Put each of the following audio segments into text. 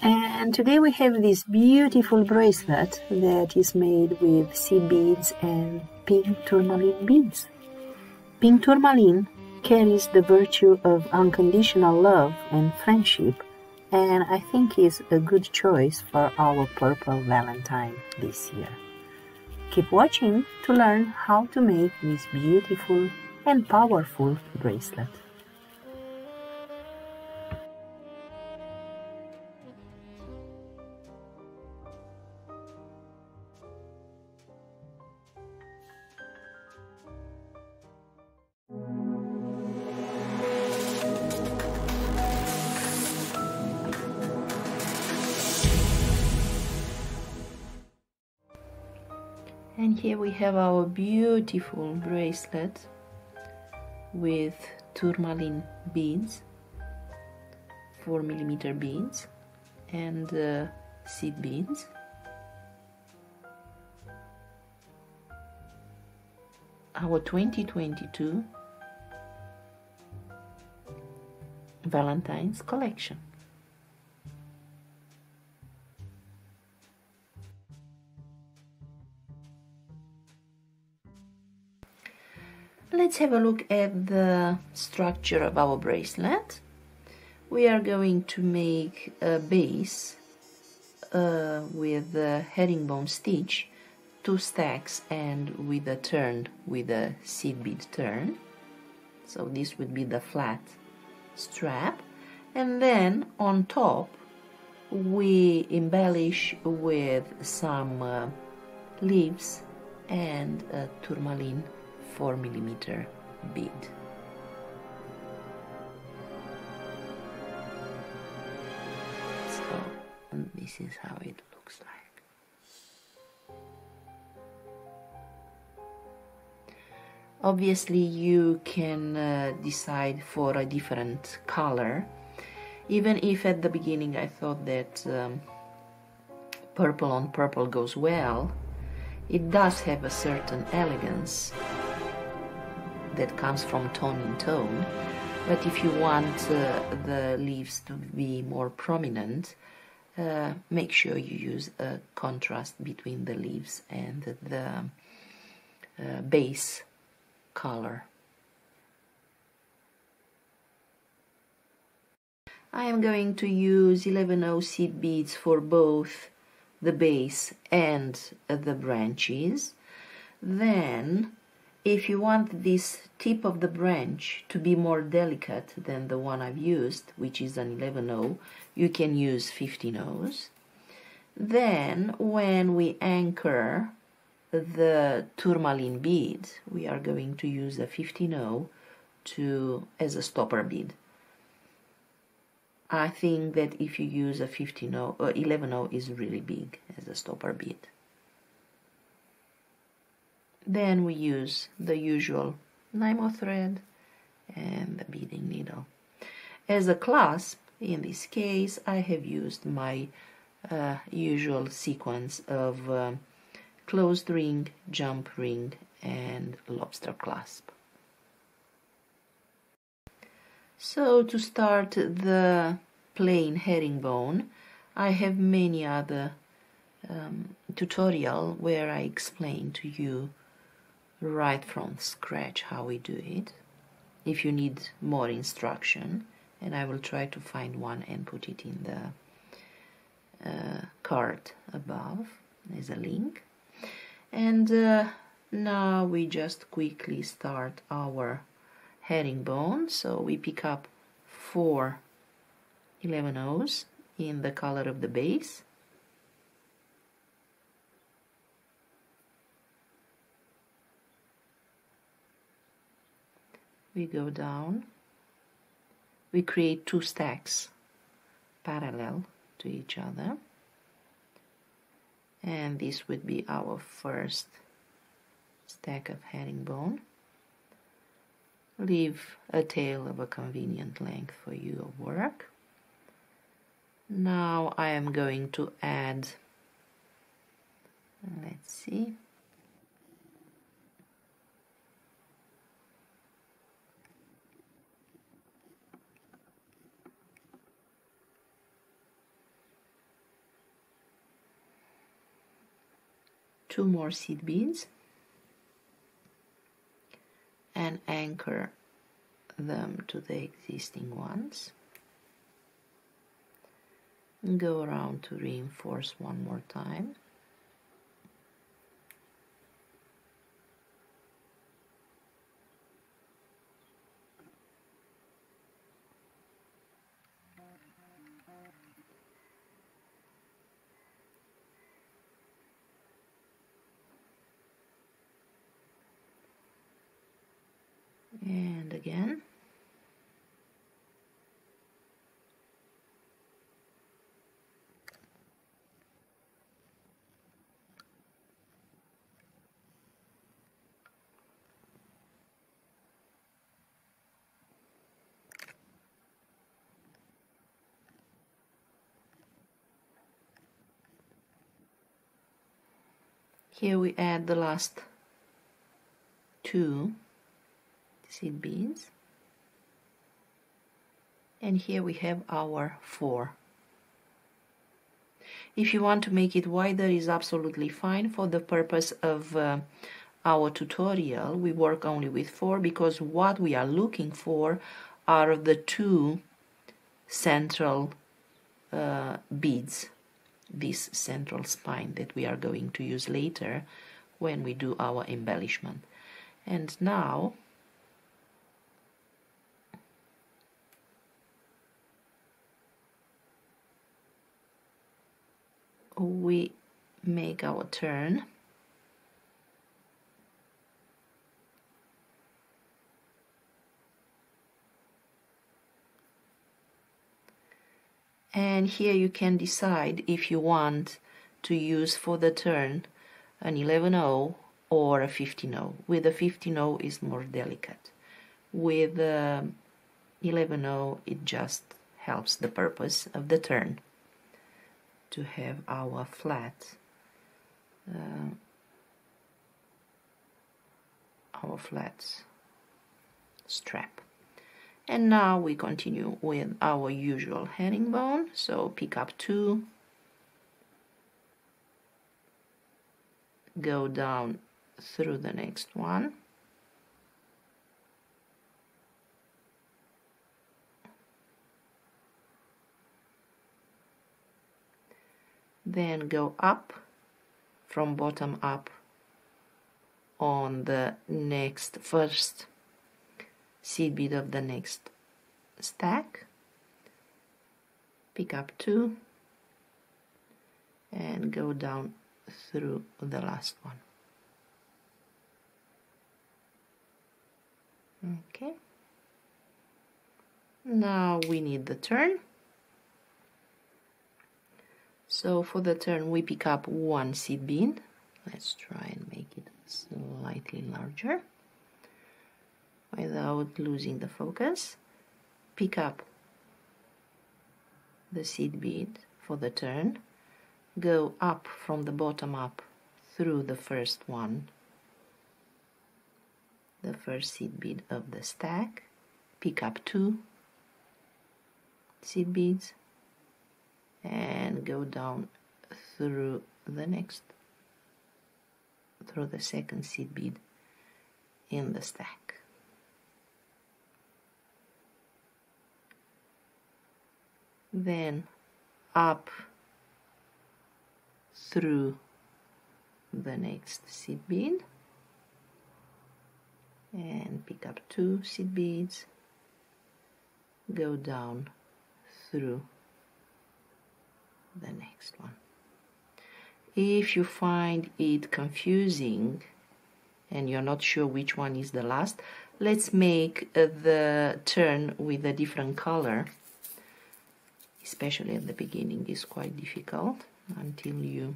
And today we have this beautiful bracelet that is made with seed beads and pink tourmaline beads. Pink tourmaline carries the virtue of unconditional love and friendship, and I think is a good choice for our purple Valentine this year. Keep watching to learn how to make this beautiful and powerful bracelet. And here we have our beautiful bracelet with tourmaline beads, 4mm beads, and seed beads. Our 2022 Valentine's collection. Let's have a look at the structure of our bracelet. We are going to make a base with a herringbone stitch, 2 stacks, and with a turn, with a seed bead turn. So this would be the flat strap, and then on top we embellish with some leaves and a tourmaline 4mm bead. So this is how it looks like. Obviously you can decide for a different color, even if at the beginning I thought that purple on purple goes well. It does have a certain elegance that comes from tone in tone, but if you want the leaves to be more prominent, make sure you use a contrast between the leaves and the base color. I am going to use 11/0 seed beads for both the base and the branches. Then if you want this tip of the branch to be more delicate than the one I've used, which is an 11/0, you can use 15/0s. Then when we anchor the tourmaline bead, we are going to use a 15/0 as a stopper bead. I think that if you use a 15/0 or 11/0 is really big as a stopper bead. Then we use the usual Nymo thread and the beading needle. As a clasp, in this case, I have used my usual sequence of closed ring, jump ring, and lobster clasp. So to start the plain herringbone, I have many other tutorial where I explain to you right from scratch how we do it, if you need more instruction, and I will try to find one and put it in the card above as a link. And now we just quickly start our herringbone. So we pick up 4 11/0s in the color of the base. We go down, we create 2 stacks parallel to each other, and this would be our first stack of herringbone. Leave a tail of a convenient length for your work. Now I am going to add, let's see, 2 more seed beads and anchor them to the existing ones. Go around to reinforce one more time. And again. Here we add the last 2 seed beads, and here we have our 4. If you want to make it wider, is absolutely fine. For the purpose of our tutorial, we work only with 4, because what we are looking for are the 2 central beads, this central spine that we are going to use later when we do our embellishment. And now we make our turn, and here you can decide if you want to use for the turn an 11/0 or a 15/0. With a 15/0 is more delicate. With 11/0 it just helps the purpose of the turn, to have our flat strap. And now we continue with our usual herringbone. So pick up 2, go down through the next one, then go up from bottom up on the next first seed bead of the next stack, pick up 2 and go down through the last one. Okay, now we need the turn. So for the turn we pick up 1 seed bead. Let's try and make it slightly larger without losing the focus. Pick up the seed bead for the turn, go up from the bottom up through the first one, the first seed bead of the stack, pick up 2 seed beads and go down through the second seed bead in the stack. Then up through the next seed bead and pick up 2 seed beads, go down through the next one. If you find it confusing and you're not sure which one is the last, let's make the turn with a different color. Especially at the beginning is quite difficult until you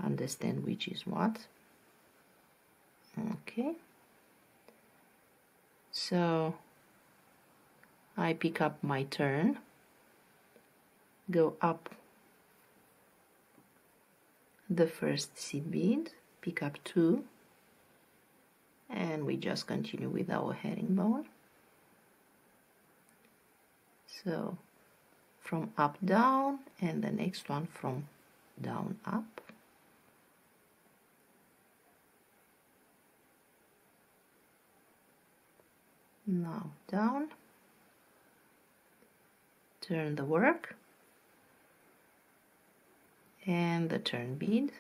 understand which is what. Okay, so I pick up my turn, go up the first seed bead, pick up 2, and we just continue with our herringbone. So from up down, and the next one from down up, Now down, turn the work and the turn bead,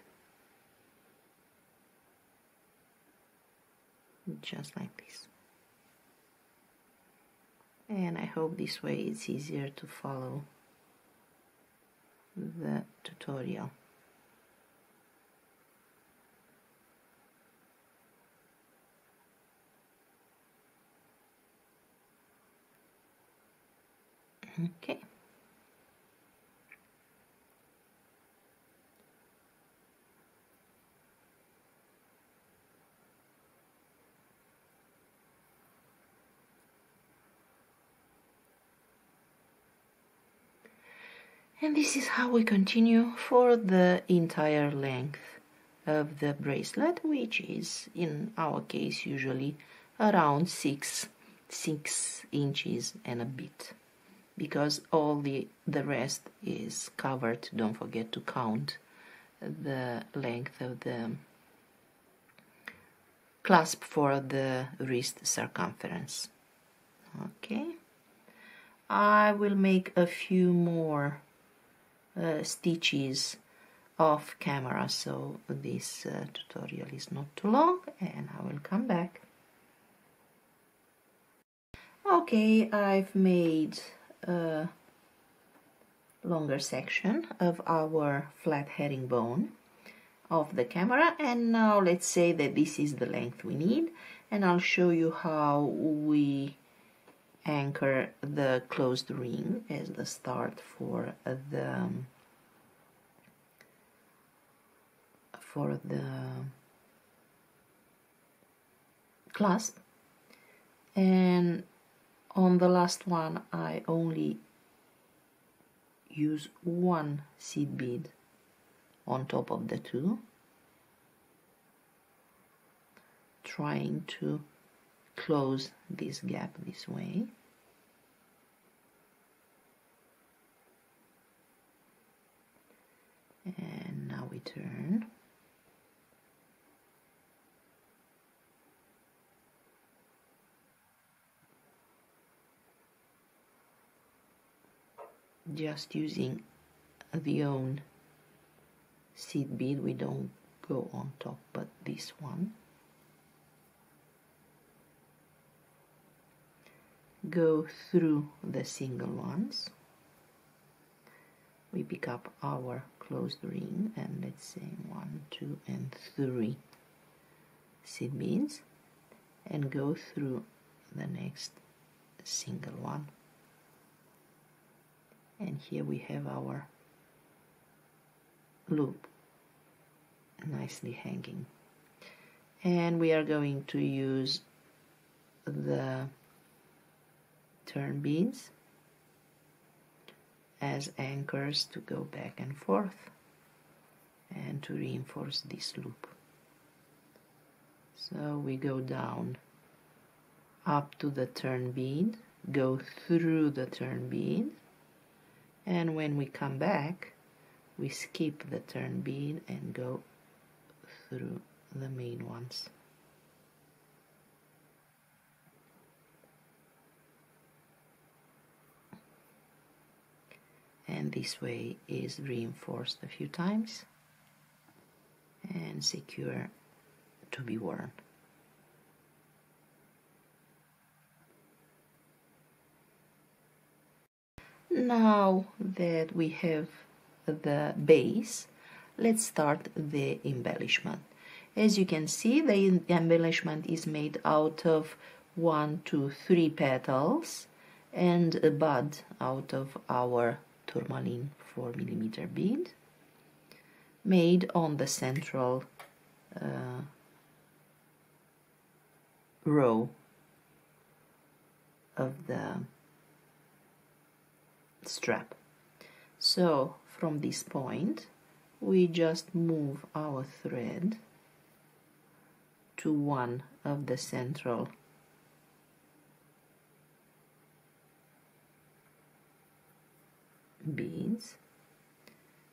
just like this. And I hope this way it's easier to follow the tutorial. Okay. And this is how we continue for the entire length of the bracelet, which is in our case usually around 6 inches and a bit, because all the rest is covered. Don't forget to count the length of the clasp for the wrist circumference. Okay, I will make a few more stitches off camera, so this tutorial is not too long, and I will come back. Okay, I've made a longer section of our flat herringbone of the camera, and now let's say that this is the length we need, and I'll show you how we anchor the closed ring as the start for the clasp. And on the last one I only use one seed bead on top of the two, trying to close this gap this way. And now we turn. Just using the own seed bead, we don't go on top, but this one. Go through the single ones. We pick up our closed ring, and let's say 1, 2, and 3 seed beads, and go through the next single one. And here we have our loop nicely hanging, and we are going to use the turn beads as anchors to go back and forth and to reinforce this loop. So we go down up to the turn bead, go through the turn bead, and when we come back we skip the turn bead and go through the main ones. And this way is reinforced a few times and secure to be worn. Now that we have the base, let's start the embellishment. As you can see, the embellishment is made out of 1, 2, 3 petals and a bud out of our tourmaline 4mm bead, made on the central row of the strap. So from this point we just move our thread to one of the central beads,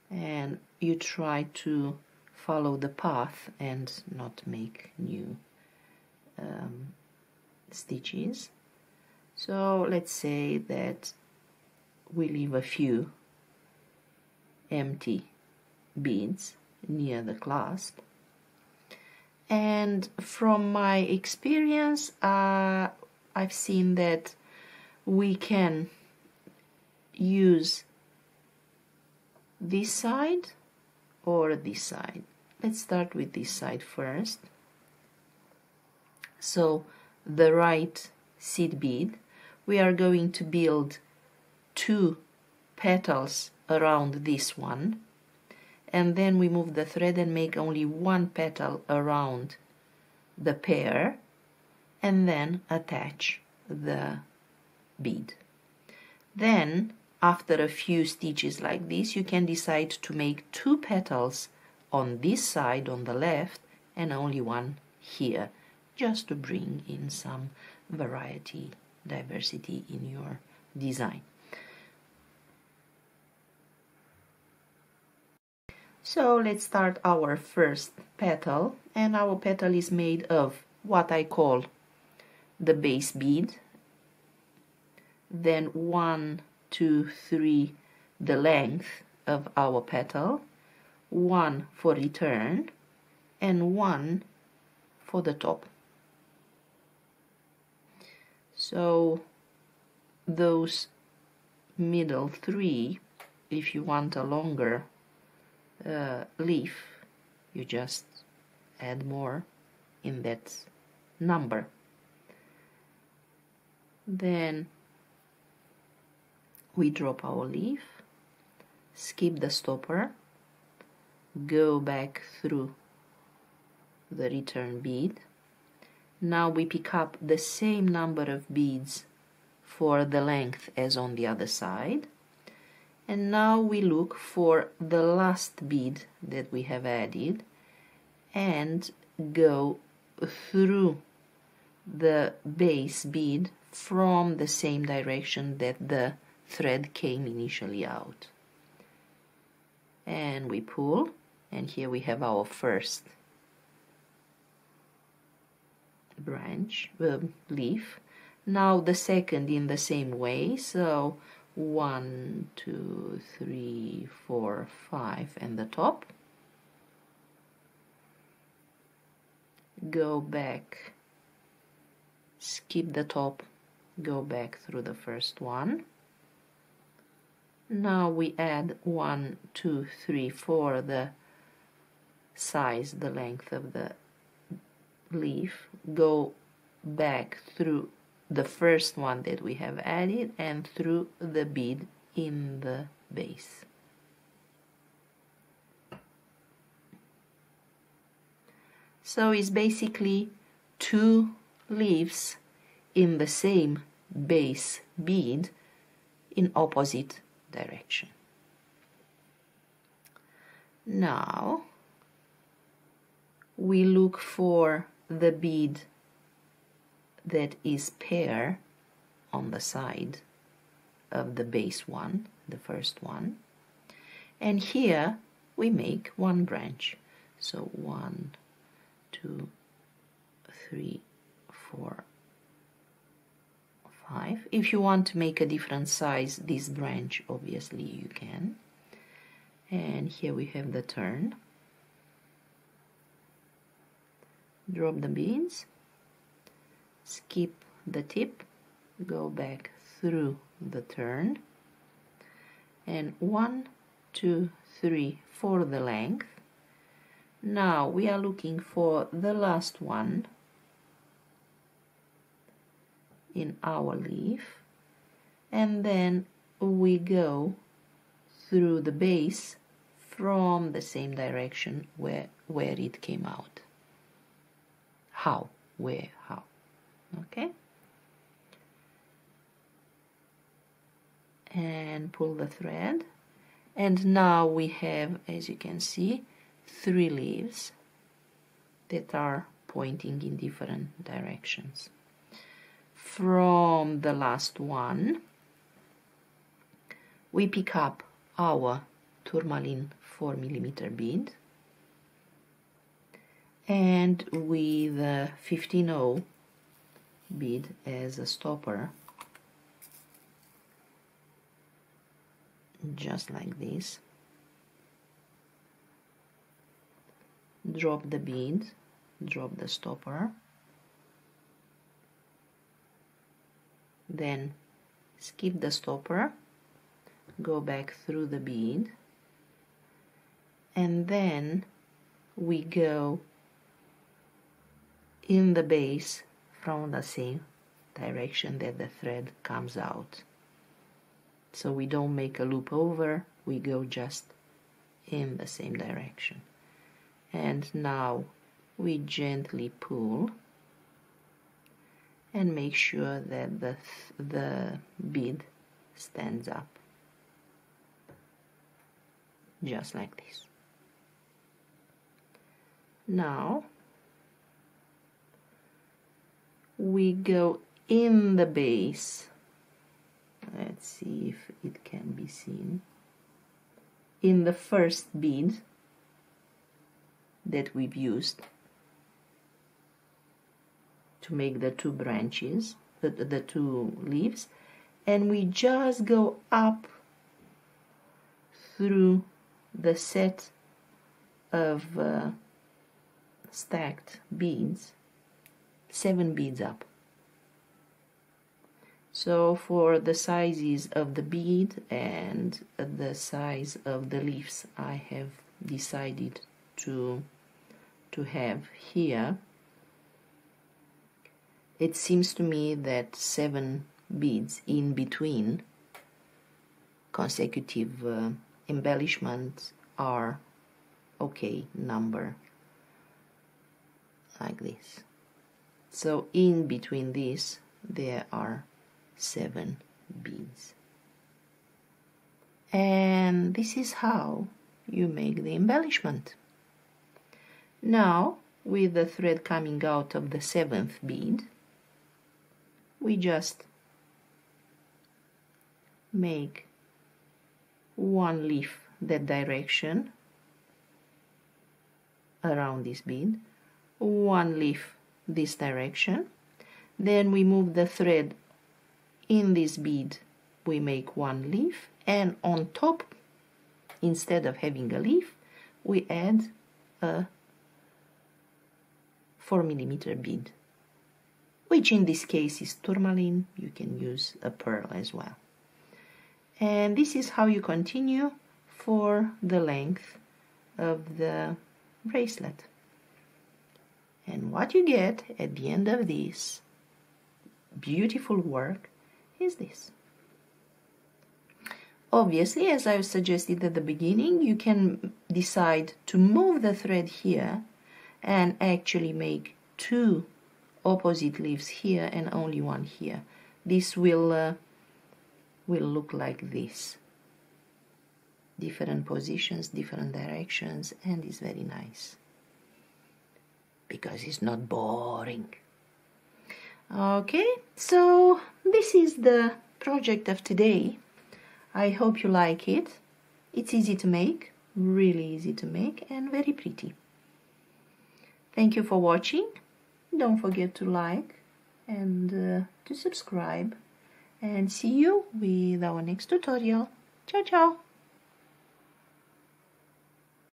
and you try to follow the path and not make new stitches. So let's say that we leave a few empty beads near the clasp, and from my experience I've seen that we can use this side or this side. Let's start with this side first. So the right seed bead, we are going to build 2 petals around this one, and then we move the thread and make only 1 petal around the pair, and then attach the bead. Then after a few stitches like this, you can decide to make 2 petals on this side on the left and only 1 here, just to bring in some variety, diversity in your design. So let's start our first petal, and our petal is made of what I call the base bead, then 1, 2, 3 the length of our petal, 1 for return, and 1 for the top. So those middle 3, if you want a longer leaf, you just add more in that number. Then we drop our leaf, skip the stopper, go back through the return bead. Now we pick up the same number of beads for the length as on the other side, and now we look for the last bead that we have added and go through the base bead from the same direction that the thread came initially out. And we pull, and here we have our first branch, leaf. Now the second in the same way, so 1, 2, 3, 4, 5 and the top. Go back, skip the top, go back through the first one. Now we add 1, 2, 3, 4 the size, the length of the leaf, go back through the first one that we have added and through the bead in the base. So it's basically 2 leaves in the same base bead in opposite direction. Now we look for the bead that is pair on the side of the base one, the first one, and here we make 1 branch. So 1, 2, 3, 4, 5. If you want to make a different size this branch, obviously you can. And here we have the turn. Drop the beads, skip the tip, go back through the turn, and 1, 2, 3 for the length. Now we are looking for the last one in our leaf, and then we go through the base from the same direction where it came out. How? Where? How? Okay? And pull the thread, and now we have, as you can see, 3 leaves that are pointing in different directions. From the last one, we pick up our tourmaline 4mm bead, and with a 15-0 bead as a stopper, just like this. Drop the bead, drop the stopper, then skip the stopper, go back through the bead, and then we go in the base from the same direction that the thread comes out. So we don't make a loop over, we go just in the same direction. And now we gently pull and make sure that the bead stands up, just like this. Now we go in the base. Let's see if it can be seen. In the first bead that we've used to make the two branches, the two leaves, and we just go up through the set of stacked beads, 7 beads up. So for the sizes of the bead and the size of the leaves, I have decided to have here, it seems to me that 7 beads in between consecutive embellishments are okay number, like this. So in between this there are 7 beads, and this is how you make the embellishment. Now, with the thread coming out of the 7th bead, we just make 1 leaf that direction around this bead, 1 leaf this direction, then we move the thread in this bead, we make 1 leaf, and on top, instead of having a leaf, we add a 4mm bead, which in this case is tourmaline. You can use a pearl as well. And this is how you continue for the length of the bracelet. And what you get at the end of this beautiful work is this. Obviously, as I suggested at the beginning, you can decide to move the thread here and actually make 2 opposite leaves here and only 1 here. This will look like this. Different positions, different directions, and it's very nice because it's not boring. Okay, so this is the project of today. I hope you like it. It's easy to make, really easy to make, and very pretty. Thank you for watching. Don't forget to like and to subscribe, and see you with our next tutorial. Ciao, ciao!